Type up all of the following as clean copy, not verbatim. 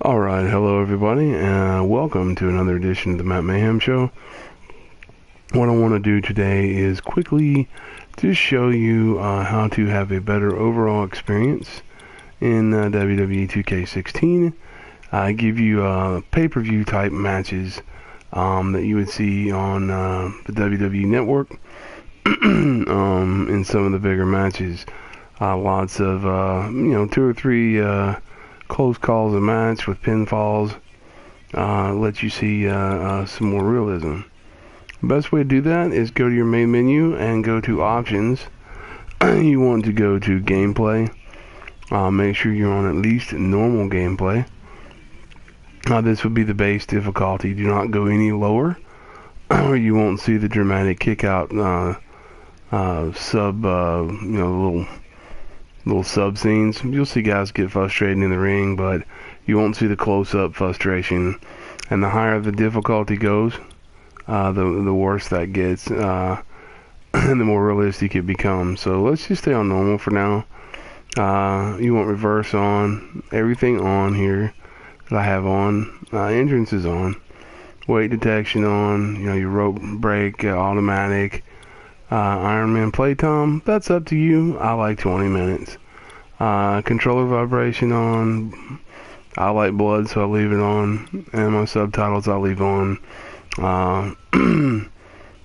Alright, hello everybody, and welcome to another edition of the Matt Mayhem Show. What I want to do today is quickly just show you how to have a better overall experience in WWE 2K16. I give you pay-per-view type matches that you would see on the WWE Network in some of the bigger matches. Lots of, 2 or 3 close calls a match with pinfalls. Let you see some more realism. The best way to do that is go to your main menu and go to options. You want to go to gameplay. Make sure you're on at least normal gameplay. This would be the base difficulty. Do not go any lower or you won't see the dramatic kick out little sub scenes. You'll see guys get frustrated in the ring, but you won't see the close-up frustration. And the higher the difficulty goes, the worse that gets, and the more realistic it becomes. So let's just stay on normal for now. You want reverse on, everything on here that I have on, entrance is on, weight detection on, your rope break, automatic, Iron Man playtime, that's up to you. I like 20 minutes. Controller vibration on. I like blood, so I leave it on. And my subtitles I leave on.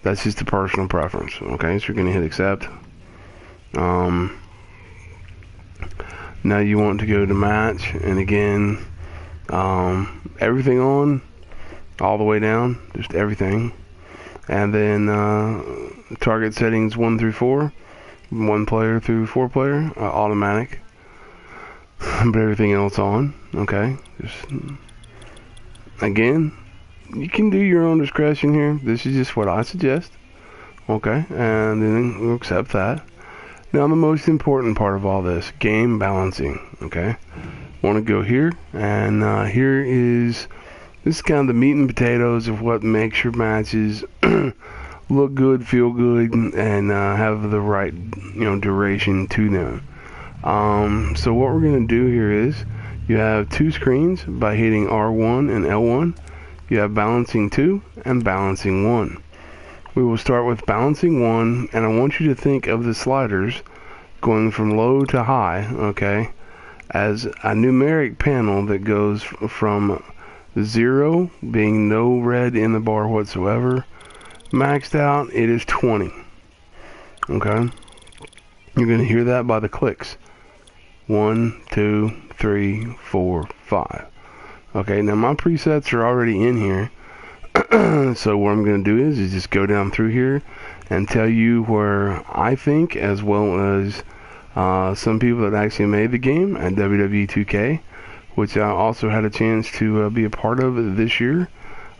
That's just a personal preference. Okay, so you're going to hit accept. Now you want to go to match, and again, everything on, all the way down, just everything. And then target settings 1 through 4, 1 player through 4 player, automatic. But everything else on. Okay, just again, you can do your own discretion here. This is just what I suggest. Okay, and then we'll accept that. Now the most important part of all this, game balancing. Okay, want to go here, and this is kind of the meat and potatoes of what makes your matches look good, feel good, and have the right, duration to them. So what we're going to do here is, you have 2 screens by hitting R1 and L1. You have balancing 2 and balancing 1. We will start with balancing 1, and I want you to think of the sliders going from low to high, okay, as a numeric panel that goes from 0 being no red in the bar whatsoever. Maxed out, it is 20. Okay, you're going to hear that by the clicks. 1, 2, 3, 4, 5. Okay, now my presets are already in here. So what I'm going to do is just go down through here and tell you where I think, as well as some people that actually made the game at WWE2K, which I also had a chance to be a part of this year,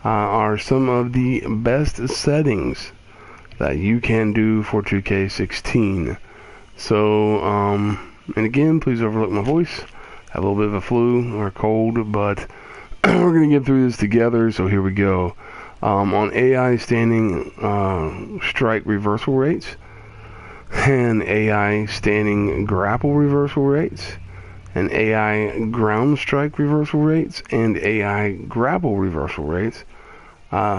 are some of the best settings that you can do for 2K16. So, and again, please overlook my voice. I have a little bit of a flu or a cold, but we're going to get through this together, so here we go. On AI standing strike reversal rates, and AI standing grapple reversal rates, and AI ground strike reversal rates, and AI grapple reversal rates.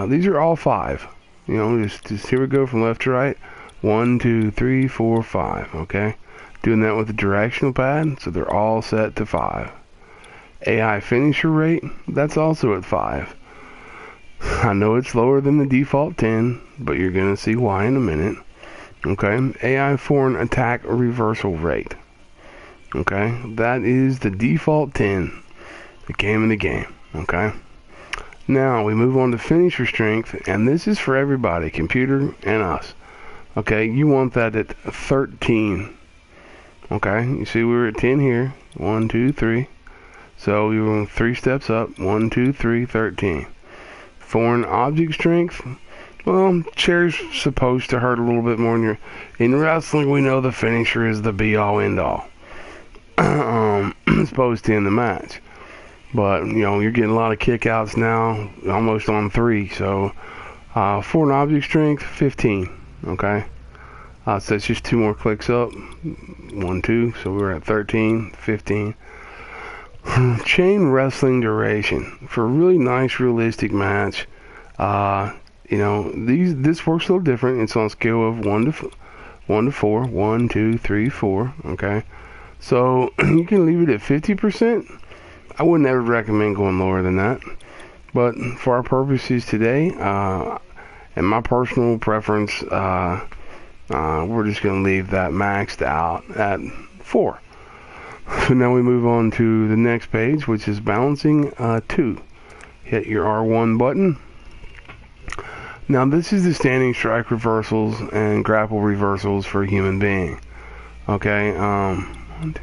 These are all 5. Just here we go from left to right. 1, 2, 3, 4, 5. Okay, doing that with the directional pad, so they're all set to 5. AI finisher rate, that's also at 5. I know it's lower than the default 10, but you're gonna see why in a minute. Okay, AI foreign attack reversal rate. Okay, that is the default 10. The game in the game. Okay, now we move on to finisher strength, and this is for everybody, computer and us. Okay, you want that at 13. Okay, you see we're at 10 here. 1, 2, 3. So you're 3 steps up. 1, 2, 3, 13. Foreign object strength. Well, chair's supposed to hurt a little bit more. In wrestling, we know the finisher is the be-all, end-all. Supposed to end the match. But, you're getting a lot of kickouts now, almost on 3. So, foreign object strength, 15. Okay? So it's just 2 more clicks up. 1, 2. So we're at 13, 15. Chain wrestling duration for a really nice, realistic match. This works a little different. It's on a scale of 1 to 4. 1, 2, 3, 4. Okay, so you can leave it at 50%. I would never recommend going lower than that. But for our purposes today, and my personal preference, we're just going to leave that maxed out at 4. So now we move on to the next page, which is balancing 2. Hit your R1 button. Now this is the standing strike reversals and grapple reversals for a human being. Okay, 1, 2, 3.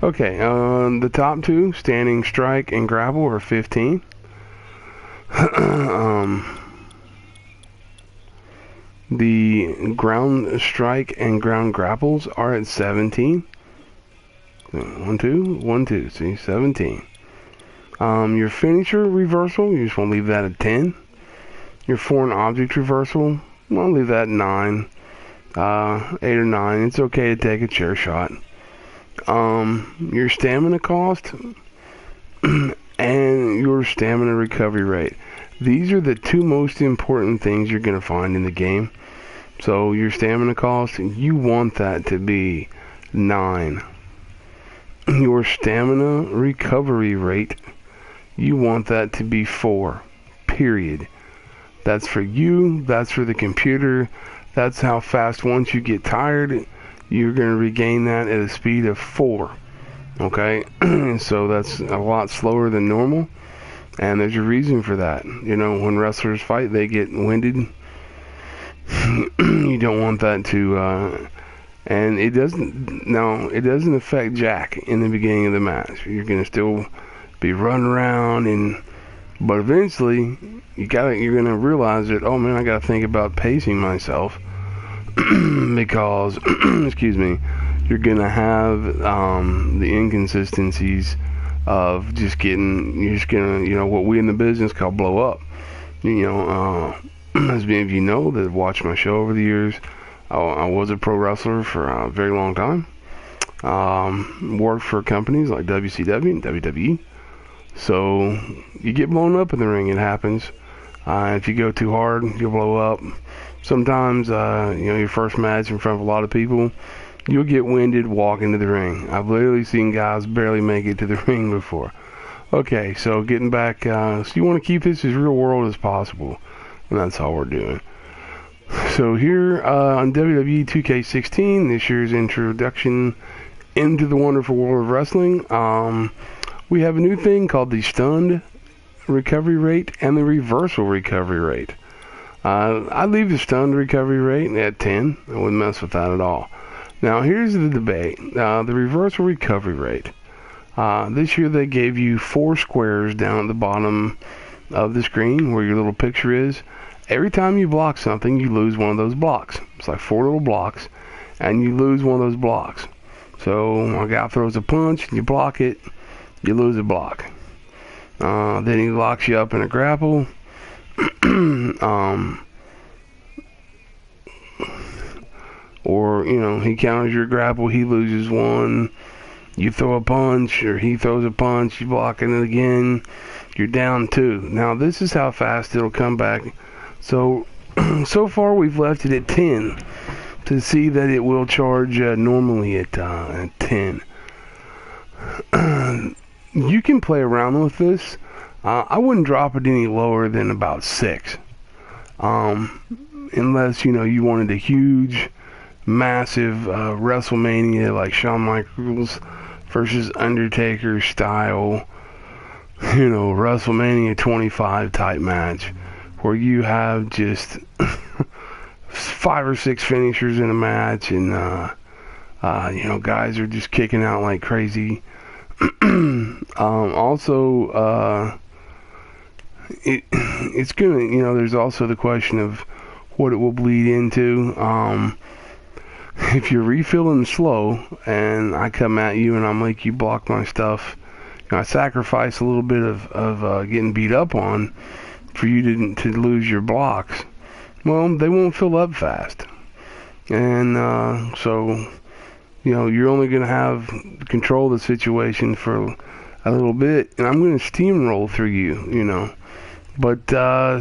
Okay, the top two, standing strike and grapple, are 15. The ground strike and ground grapples are at 17. 1, 2, 1, 2. See, 17. Your finisher reversal, you just want to leave that at 10. Your foreign object reversal, I'll leave that at 9. 8 or 9. It's okay to take a chair shot. Your stamina cost and your stamina recovery rate. These are the two most important things you're going to find in the game. So your stamina cost, you want that to be 9. Your stamina recovery rate, you want that to be 4. Period. That's for you. That's for the computer. That's how fast, once you get tired, you're going to regain that at a speed of 4. Okay? So that's a lot slower than normal. And there's a reason for that. You know, when wrestlers fight, they get winded. You don't want that to, and it doesn't affect Jack in the beginning of the match. You're going to still be running around, but eventually, you're going to realize that, oh man, I got to think about pacing myself. Because, excuse me, you're going to have the inconsistencies of you're just going to, what we in the business call blow up. As many of you know that have watched my show over the years, I was a pro wrestler for a very long time. Worked for companies like WCW and WWE. So you get blown up in the ring, it happens. If you go too hard, you'll blow up. Sometimes, your first match in front of a lot of people, you'll get winded walking to the ring. I've literally seen guys barely make it to the ring before. Okay, so getting back, so you want to keep this as real world as possible. And that's all we're doing. So here on WWE2K16, this year's introduction into the wonderful world of wrestling, we have a new thing called the stunned recovery rate and the reversal recovery rate. I leave the stunned recovery rate at 10. I wouldn't mess with that at all. Now here's the debate. The reversal recovery rate. This year they gave you 4 squares down at the bottom of the screen where your little picture is. Every time you block something, you lose one of those blocks. It's like 4 little blocks, and you lose one of those blocks. So a guy throws a punch, and you block it, you lose a block. Then he locks you up in a grapple. Or, he counters your grapple, he loses 1. You throw a punch, or he throws a punch, you block it again, you're down 2. Now, this is how fast it'll come back. So far we've left it at 10 to see that it will charge normally at 10. You can play around with this. I wouldn't drop it any lower than about 6. Unless, you wanted a huge, massive WrestleMania like Shawn Michaels versus Undertaker style, WrestleMania 25 type match, where you have just 5 or 6 finishers in a match, and guys are just kicking out like crazy. It's gonna, there's also the question of what it will bleed into. If you're refilling slow and I come at you and I'm like, you block my stuff, I sacrifice a little bit of getting beat up on for you to lose your blocks. Well, they won't fill up fast. And so you're only going to have control of the situation for a little bit, and I'm going to steamroll through you. But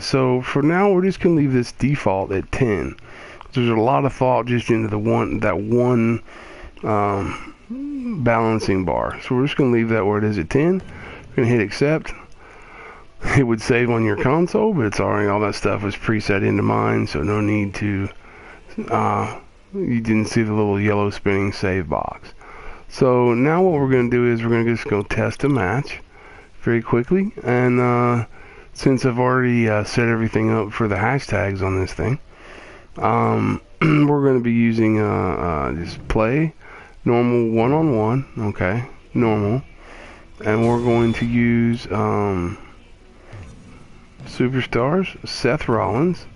so for now, we're just going to leave this default at 10. There's a lot of thought just into that one balancing bar. So we're just going to leave that where it is at 10. We're going to hit accept. It would save on your console, but it's already, all that stuff was preset into mine, so no need to, you didn't see the little yellow spinning save box. So now what we're going to do is we're going to just go test a match very quickly, and since I've already set everything up for the hashtags on this thing, we're going to be using just play normal one-on-one, okay, normal, and we're going to use superstars, Seth Rollins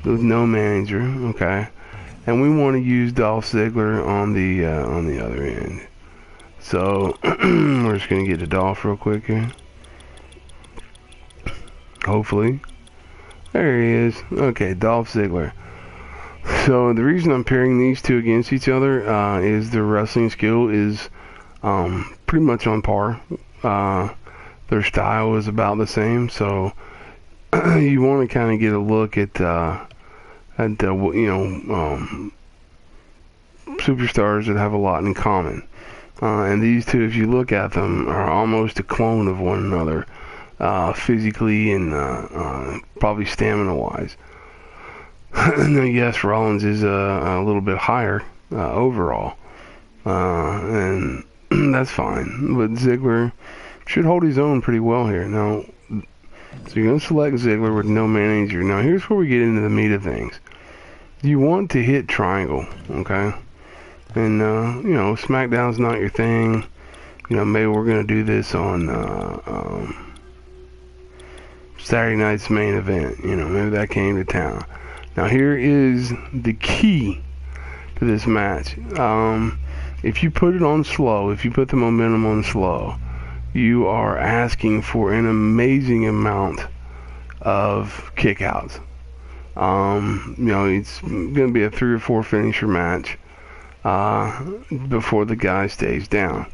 with no manager, okay, and we want to use Dolph Ziggler on the other end. So we're just going to get to Dolph real quick here. Hopefully. There he is. Okay, Dolph Ziggler. So the reason I'm pairing these two against each other is their wrestling skill is pretty much on par. Their style is about the same, so you want to kind of get a look at superstars that have a lot in common. And these two, if you look at them, are almost a clone of one another. Physically and probably stamina-wise. Now, yes, Rollins is a little bit higher overall, and that's fine. But Ziggler should hold his own pretty well here. Now, so you're going to select Ziggler with no manager. Now, here's where we get into the meat of things. You want to hit triangle, okay? And, SmackDown's not your thing. Maybe we're going to do this on Saturday night's main event. Maybe that came to town. Now here is the key to this match. If you put it on slow, if you put the momentum on slow, you are asking for an amazing amount of kickouts. It's going to be a 3 or 4 finisher match before the guy stays down.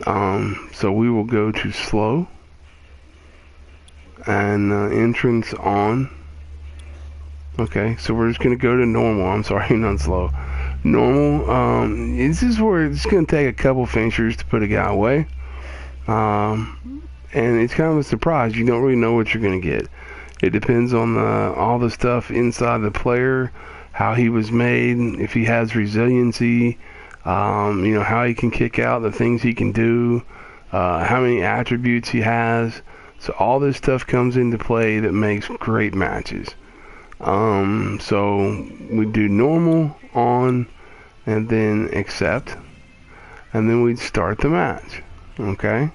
So we will go to slow. And entrance on. Okay, so we're just going to go to normal. I'm sorry, not slow. Normal. This is where it's going to take a couple finishers to put a guy away. And it's kind of a surprise. You don't really know what you're going to get. It depends on all the stuff inside the player, how he was made, if he has resiliency, how he can kick out, the things he can do, how many attributes he has. So all this stuff comes into play that makes great matches. So we do normal, on, and then accept, and then we'd start the match. Okay?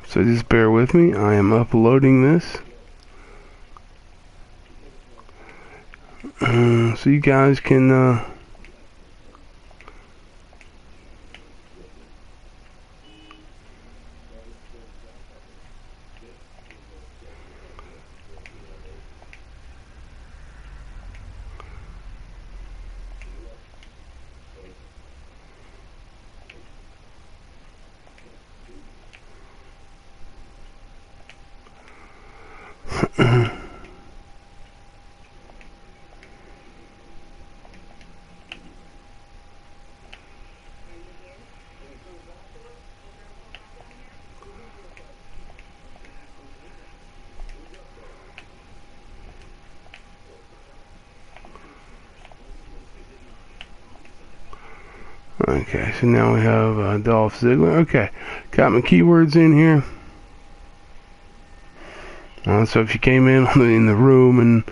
So just bear with me. I am uploading this. So you guys can okay, so now we have Dolph Ziggler. Okay, got my keywords in here. So if you came in the room and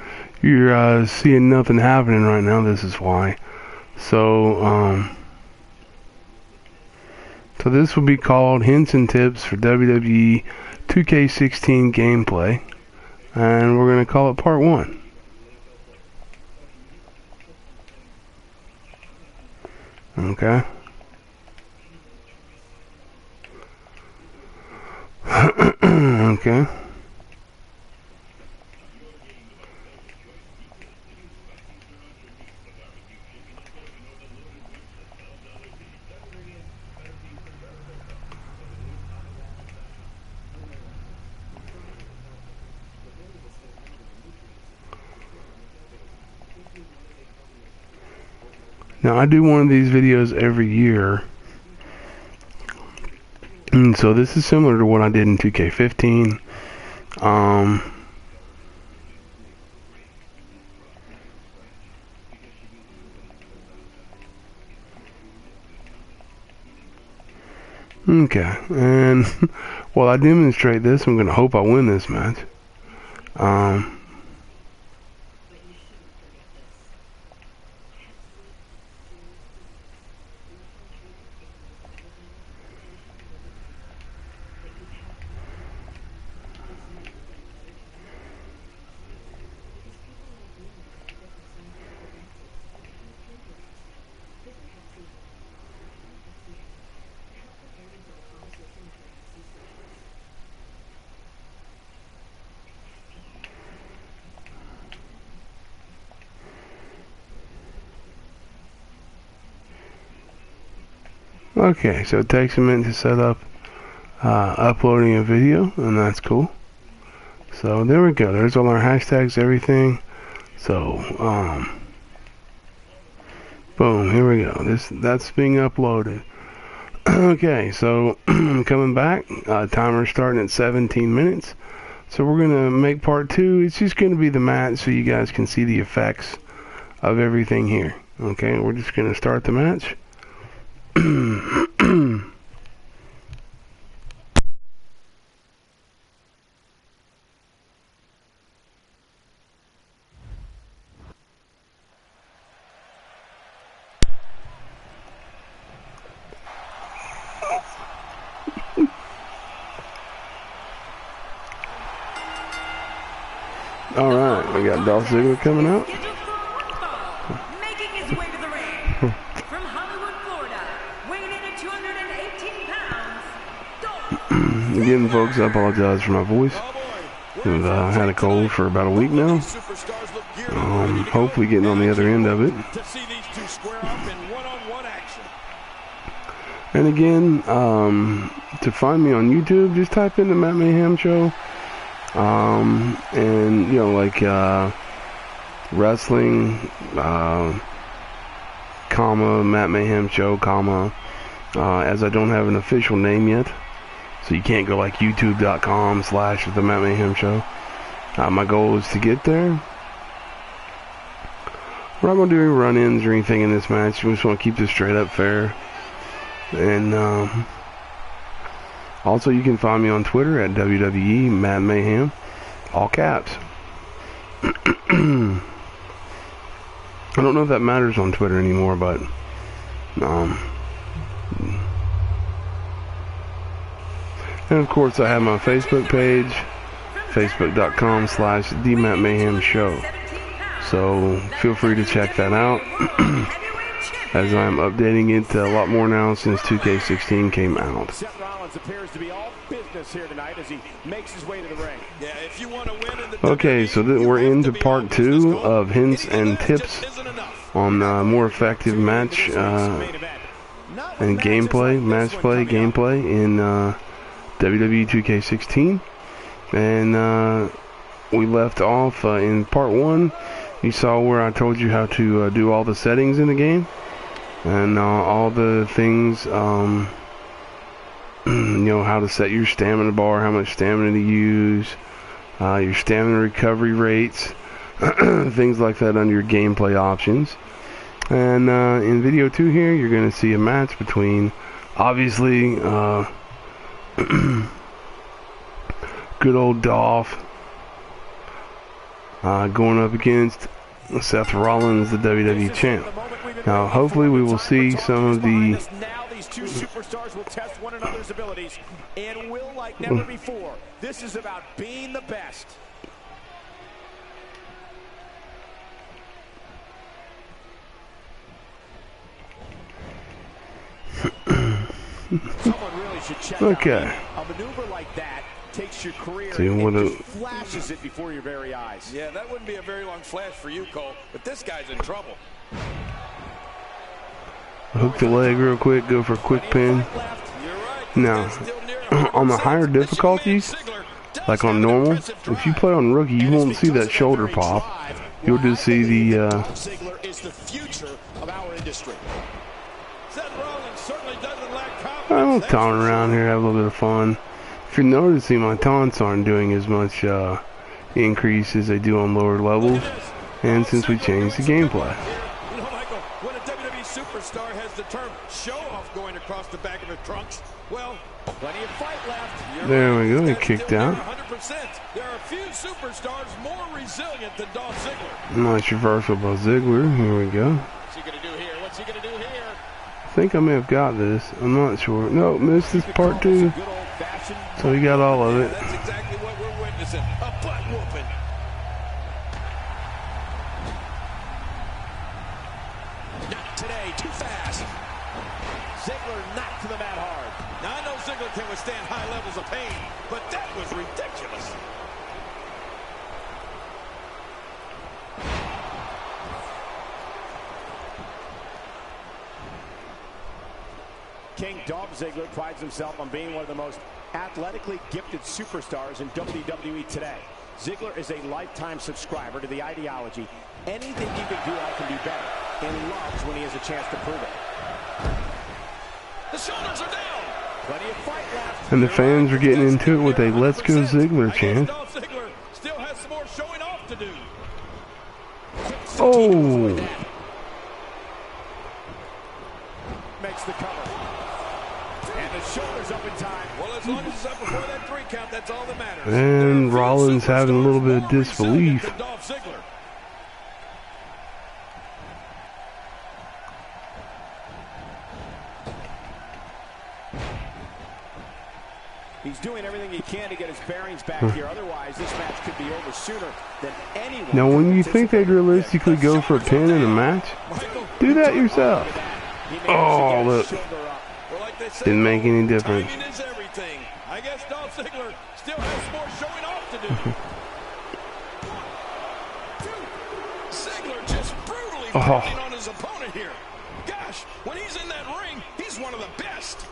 you're seeing nothing happening right now, this is why. So So this will be called Hints and Tips for WWE 2K16 Gameplay. And we're going to call it Part 1. Okay. Okay. Now I do one of these videos every year, and so this is similar to what I did in 2K15. Okay, and while I demonstrate this, I'm gonna hope I win this match. Okay, so it takes a minute to set up uploading a video, and that's cool. So there we go. There's all our hashtags, everything. So boom, here we go. That's being uploaded. Okay, so coming back. Timer starting at 17 minutes. So we're gonna make part 2. It's just gonna be the match, so you guys can see the effects of everything here. Okay, we're just gonna start the match. All right, we got Dolph Ziggler coming out. Making his way to the ring from Hollywood, Florida, weighing in at 218 pounds. Again, folks, I apologize for my voice. I've had a cold for about a week now. Hopefully getting on the other end of it. And again, to find me on YouTube, just type in the Matt Mayhem Show. And you know, like wrestling, comma, Matt Mayhem Show, comma, as I don't have an official name yet, so you can't go like youtube.com/the Matt Mayhem Show. My goal is to get there. We're not going to do any run-ins or anything in this match. We just want to keep this straight up fair. And also, you can find me on Twitter at WWE Matt Mayhem, all caps. I don't know if that matters on Twitter anymore, but and of course, I have my Facebook page, facebook.com/The Matt Mayhem Show. So feel free to check that out. As I'm updating it a lot more now since 2K16 came out. Seth Rollins appears to be all business here tonight as he makes his way to the ring. Yeah, if you want to win in the okay, so we're into part 2 of hints and tips on more effective match and gameplay, match play, gameplay in WWE 2K16. And we left off in part 1. You saw where I told you how to do all the settings in the game. And all the things, you know, how to set your stamina bar, how much stamina to use, your stamina recovery rates, things like that under your gameplay options. And in video 2 here, you're going to see a match between, obviously, good old Dolph going up against Seth Rollins, the WWE champ. Now, hopefully we will see some of the two superstars will test one another's abilities and will like never before. This is about being the best. Someone really should check Okay. out. A maneuver like that takes your career See, and what just flashes it before your very eyes. Yeah, that wouldn't be a very long flash for you, Cole, but this guy's in trouble. Hook the leg real quick, go for a quick pin. Now, on the higher difficulties, like on normal, if you play on rookie, you won't see that shoulder pop. You'll just see the Ziggler is the future of our industry. I'm taunting around here, have a little bit of fun. If you're noticing, my taunts aren't doing as much increase as they do on lower levels, and since we changed the gameplay. You know, Michael, when a WWE superstar has the term show-off going across the back of his trunks, well, plenty of fight left. There we go, he kicked out. 100%. There are few superstars more resilient than Dolph Ziggler. Nice reversal by Ziggler, here we go. What's he going to do here? What's he going to do here? I think I may have got this, I'm not sure. No, missed this part too. So he got all of it. That's exactly what we're witnessing. A butt whooping. Not today, too fast. Ziggler knocked to the mat hard. Now I know Ziggler can withstand high levels of pain, but that was ridiculous. King Dolph Ziggler prides himself on being one of the most athletically gifted superstars in WWE today. Ziggler is a lifetime subscriber to the ideology, anything he can do, I can do better, and loves when he has a chance to prove it. The shoulders are down. Plenty of fight left. And the fans are getting into it with a Let's Go Ziggler chant. Dolph Ziggler still has some more showing off to do. Oh! Makes the cover. And the shoulders up in time. Well, as long as it's up before that 3 count, that's all that matters. And Rollins having a little bit of disbelief. Dolph Ziggler. He's doing everything he can to get his bearings back here. Otherwise, this match could be over sooner than anyone. Now, when you think they'd realistically go for a pin in a match, do that yourself. Oh, look. Didn't make any difference. Timing is everything. I guess Dolph Ziggler still has more showing off to do. Ziggler just brutally picking on his opponent here. Gosh, when he's in that ring, he's one of the best.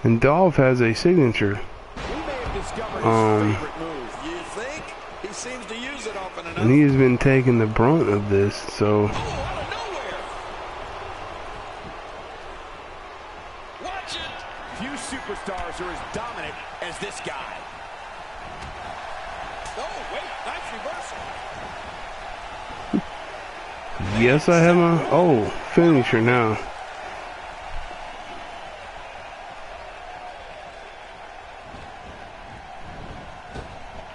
And Dolph has a signature. We may have discovered his favorite move. You think? He seems to use it often enough. And he has been taking the brunt of this, so... Oh, out of nowhere. Watch it. Few superstars are as dominant as this guy. Oh, wait, nice reversal. Yes, I have my... Oh, finisher now.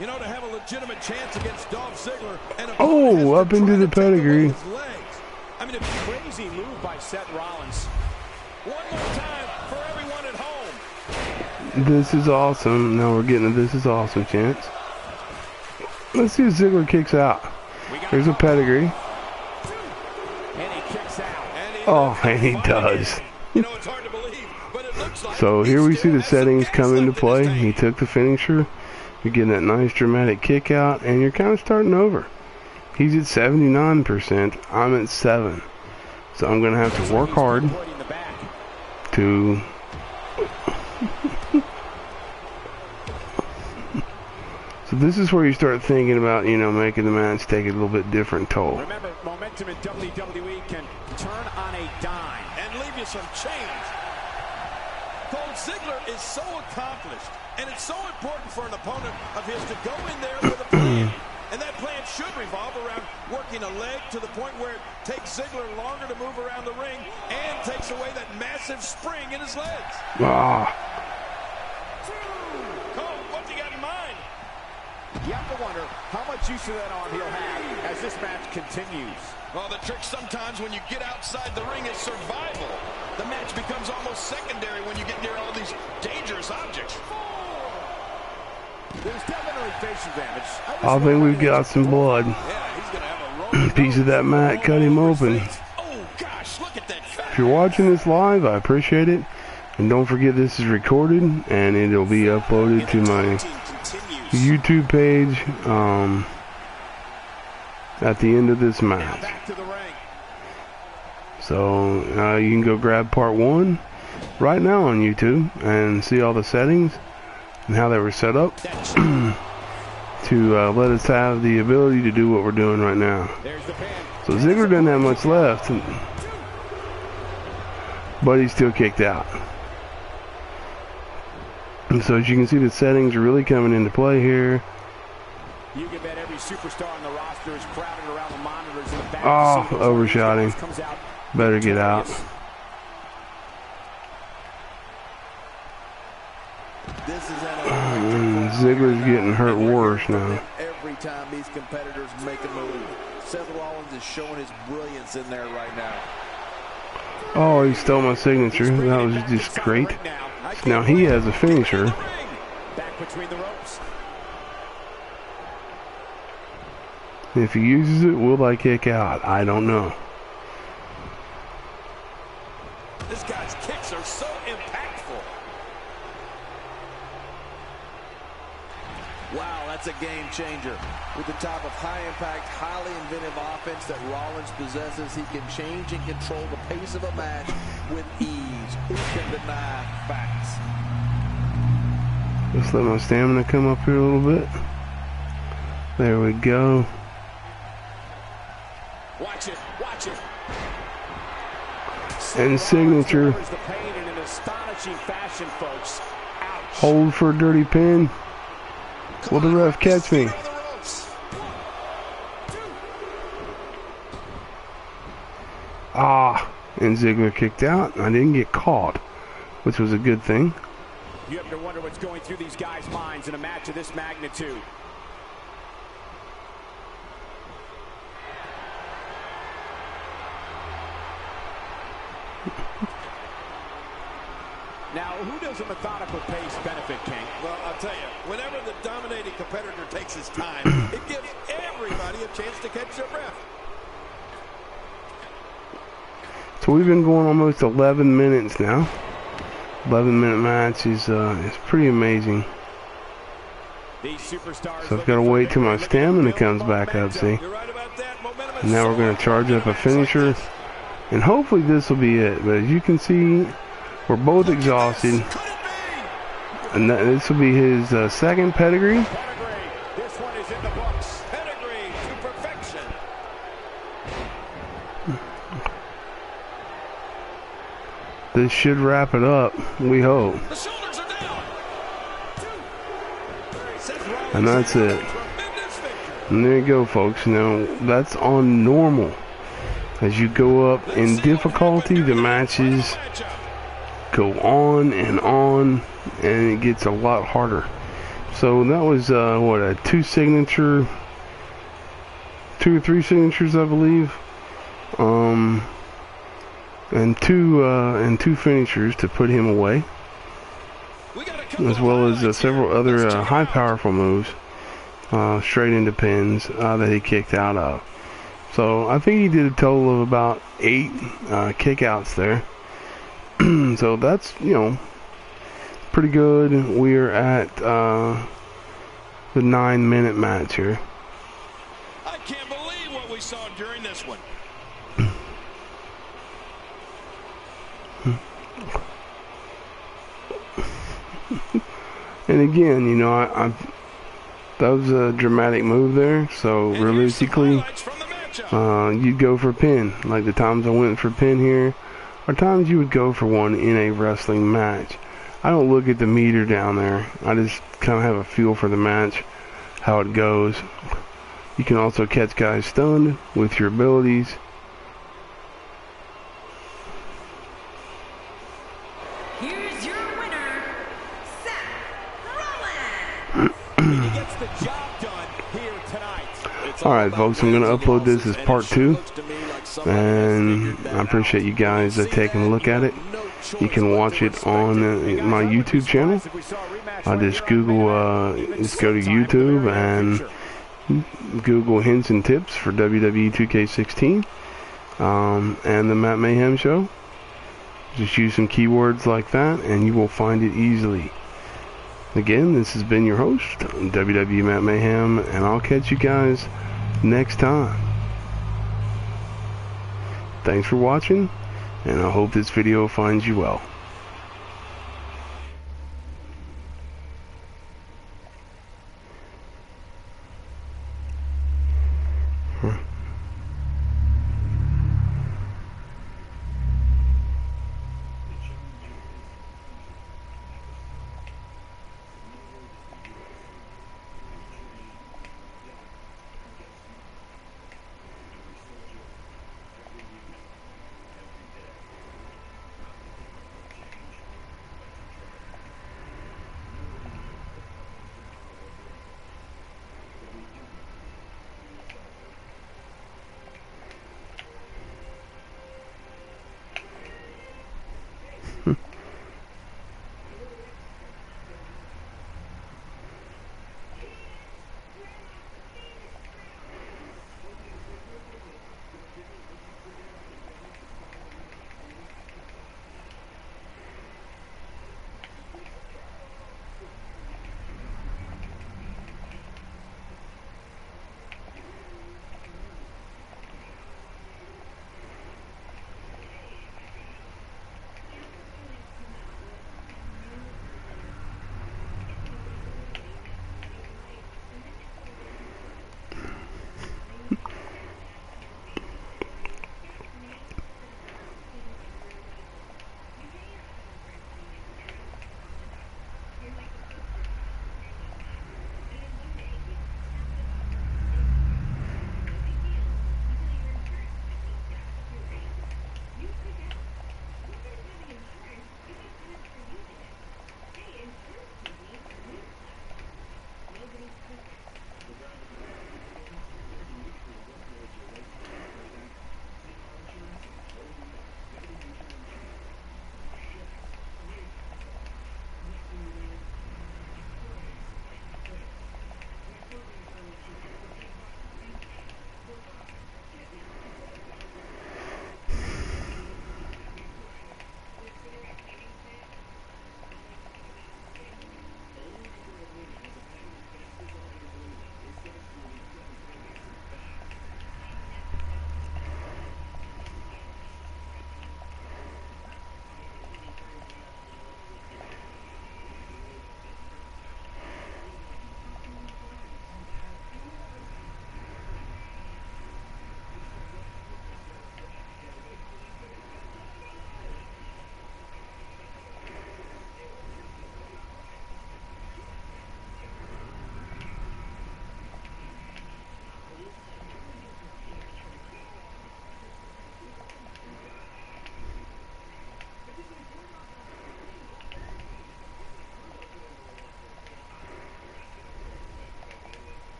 You know, to have a legitimate chance against Dolph Ziggler and up into the pedigree. I mean, a crazy move by Seth Rollins. One more time for everyone at home. This is awesome. Now we're getting a this is awesome chance. Let's see if Ziggler kicks out. There's a pedigree. And he kicks out. Oh, and he does. You know, it's hard to believe, but it looks like So here we see the settings come into play. He took the finisher. You're getting that nice dramatic kick out, and you're kind of starting over. He's at 79%. I'm at 7. So I'm going to have to work hard to... So this is where you start thinking about, you know, making the match take a little bit different toll. Remember, momentum in WWE can turn on a dime and leave you some change. Cole, Ziggler is so accomplished, and it's so important for an opponent of his to go in there with a plan. And that plan should revolve around working a leg to the point where it takes Ziggler longer to move around the ring and takes away that massive spring in his legs. Ah. Cole, what's he got in mind? You have to wonder how much use of that arm he'll have as this match continues. Well, the trick sometimes when you get outside the ring is survival. The match becomes almost secondary when you get near all these dangerous objects. There's definitely facial damage. I think we've got some blood. Yeah, he's gonna have a roll. Piece of that mat cut him open. Oh gosh, look at that cut. If you're watching this live, I appreciate it. And don't forget this is recorded and it'll be uploaded to my YouTube page at the end of this match. Back to the ring. So you can go grab part 1 right now on YouTube and see all the settings and how they were set up to let us have the ability to do what we're doing right now. There's the pin. So Ziggler doesn't have much left, but he's still kicked out. And so as you can see, the settings are really coming into play here. You can bet every superstar on the roster is crowded around the monitors in the back. Oh, overshotting. Better get out. This is Ziggler's getting hurt worse now. Every time these competitors make a move, Seth Rollins is showing his brilliance in there right now. Oh, he stole my signature. That was just great. Now he has a finisher. Back between the ropes. If he uses it, will I kick out? I don't know. This guy's kicks are so impactful. Wow, that's a game changer. With the type of high-impact, highly inventive offense that Rollins possesses, he can change and control the pace of a match with ease. Who can deny facts? Just let my stamina come up here a little bit. There we go. Watch it, watch it. And signature. The pain in an astonishing fashion, folks. Ouch. Hold for a dirty pin. Will the ref catch me? Ah, and Ziggler kicked out. I didn't get caught, which was a good thing. You have to wonder what's going through these guys' minds in a match of this magnitude. Now, who does a methodical pace benefit, King? Well, I'll tell you, whenever the dominating competitor takes his time, it gives everybody a chance to catch their breath. So we've been going almost 11 minutes now. 11-minute match is pretty amazing. These superstars. So I've got to wait till my stamina comes back up, see? You're right about that. Momentum is And now we're going to charge up a finisher. And hopefully this will be it. But as you can see, we're both exhausted. And this will be his second pedigree. This one is in the books. pedigree to perfection. This should wrap it up, we hope. The shoulders are down. And that's it. Tremendous victory. And there you go, folks. Now, that's on normal. As you go up in difficulty, the matches go on, and it gets a lot harder. So that was, what, a 2 or 3 signatures, I believe. And two finishers to put him away, as well as several other high powerful moves straight into pins that he kicked out of. So I think he did a total of about 8 kickouts there. So that's, pretty good. We are at the 9-minute match here. I can't believe what we saw during this one. And again, that was a dramatic move there. So realistically, you'd go for a pin. Like the times I went for a pin here, are times you would go for one in a wrestling match. I don't look at the meter down there. I just kind of have a feel for the match, how it goes. You can also catch guys stunned with your abilities. Here's your winner, Seth Rollins. He gets the job done here tonight. Alright, folks, I'm going to upload this as part 2. And I appreciate you guys taking a look at it. You can watch it on my YouTube channel. Just just go to YouTube and Google hints and tips for WWE2K16 and the Matt Mayhem Show. Just use some keywords like that and you will find it easily. Again, this has been your host, WWE Matt Mayhem, and I'll catch you guys next time. Thanks for watching, and I hope this video finds you well.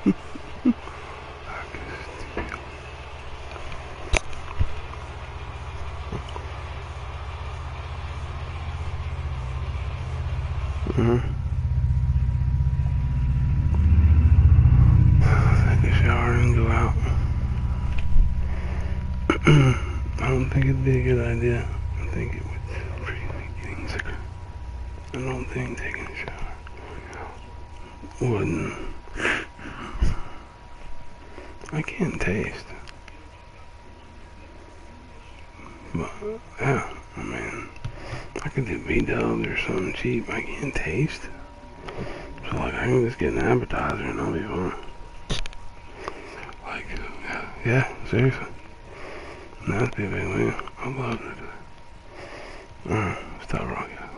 Take a shower and go out. I don't think it'd be a good idea. I think it would prevent me getting sicker. I don't think taking a shower wouldn't. I can't taste. But, yeah, I mean, I could do B-dubs or something cheap. I can't taste. So, like, I can just get an appetizer and I'll be fine. Like, yeah, seriously. That'd be a big win. I'd love to do it. Alright, stop rocking.